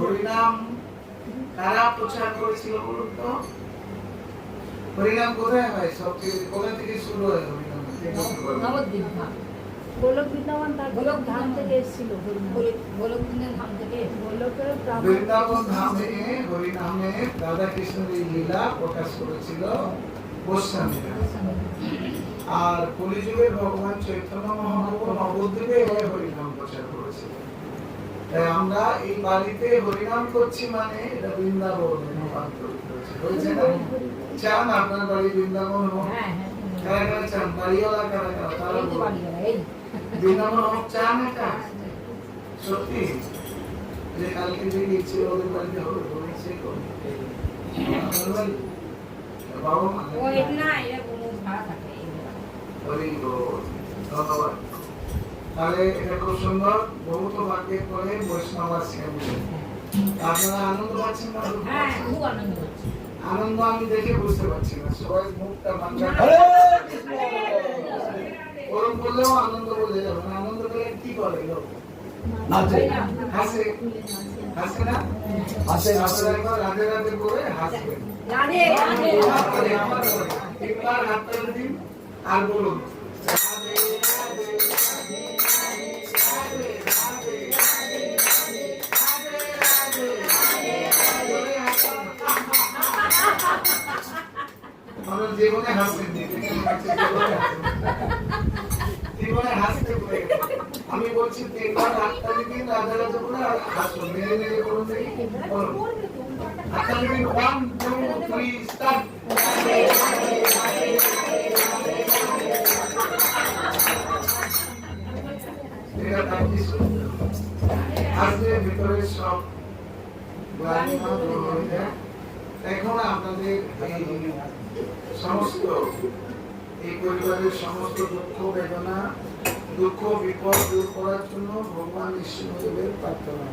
হরিনাম কারা প্রচার করেছিল বলুন তো? হরিনাম কোথায় হয়? সবচেয়ে কোথা থেকে শুরু হয় হরিনাম? নবদ্বীপ ধাম, গোলক বৃন্দাবন, তার গোলক ধাম থেকে এসেছিল হরিনাম। গোলক ধাম থেকে গোলকের বৃন্দাবন ধামে হরিনামে রাধা কৃষ্ণের এই লীলা প্রকাশ করেছিল গোস্বামীরা। আর কলিযুগের ভগবান চৈতন্য মহাপ্রভু নবদ্বীপে হরিনাম প্রচার করেছিল। তাই আমরা এই বাড়িতে হরিনাম করছি মানে এটা বৃন্দাবনে রূপান্তরিত হয়েছে না? চান আপনার বাড়ি বৃন্দাবন হোক? কারা কারা চান? বাড়িওয়ালা কারা কারা? তারা বৃন্দাবন হোক চান? এটা সত্যি যে কালকে যে ইচ্ছে ওদের বাড়িতে হবে বলেছে বাবা মা ধন্যবাদ। তাহলে এটা খুব সুন্দর, বহুত বাক্যের পরে বৈষ্ণব আশ্রম। আপনারা আনন্দ পাচ্ছেন না? আনন্দ আমি দেখে বুঝতে পারছি না, সবাই মুখটা বাংলা ওরম করলেও আনন্দ বলে যাবে না। আনন্দ পেলে কি করে লোক? নাচে, হাসে, হাসে না? হাসে, আপনারা একবার রাধে রাধে করে হাসবেন। রাধে রাধে একবার হাত তুলে দিন আর বলুন রাধে রাধে রাধে রাধে রাধে আমরা জীবনে হাসেন জীবনে হাসতে পারে। আমি বলছি তিনবার হাততালি দিন রাধে রাধে করে হাসুন, মেরে মেরে করুন দেখি। হাততালি দিন, 1 2 3 স্টার্ট। এটা প্র্যাকটিস করতে হবে। হাসলে ভিতরে সব গ্লানিমা দূর হয়ে যায়। এখন আপনাদের এই সমস্ত এই পরিবারের সমস্ত দুঃখ বেদনা, দুঃখ বিপদ দূর করার জন্য ভগবান বিষ্ণুদেবের প্রার্থনা।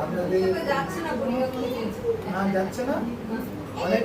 আপনাদের যাচ্ছে না অনেক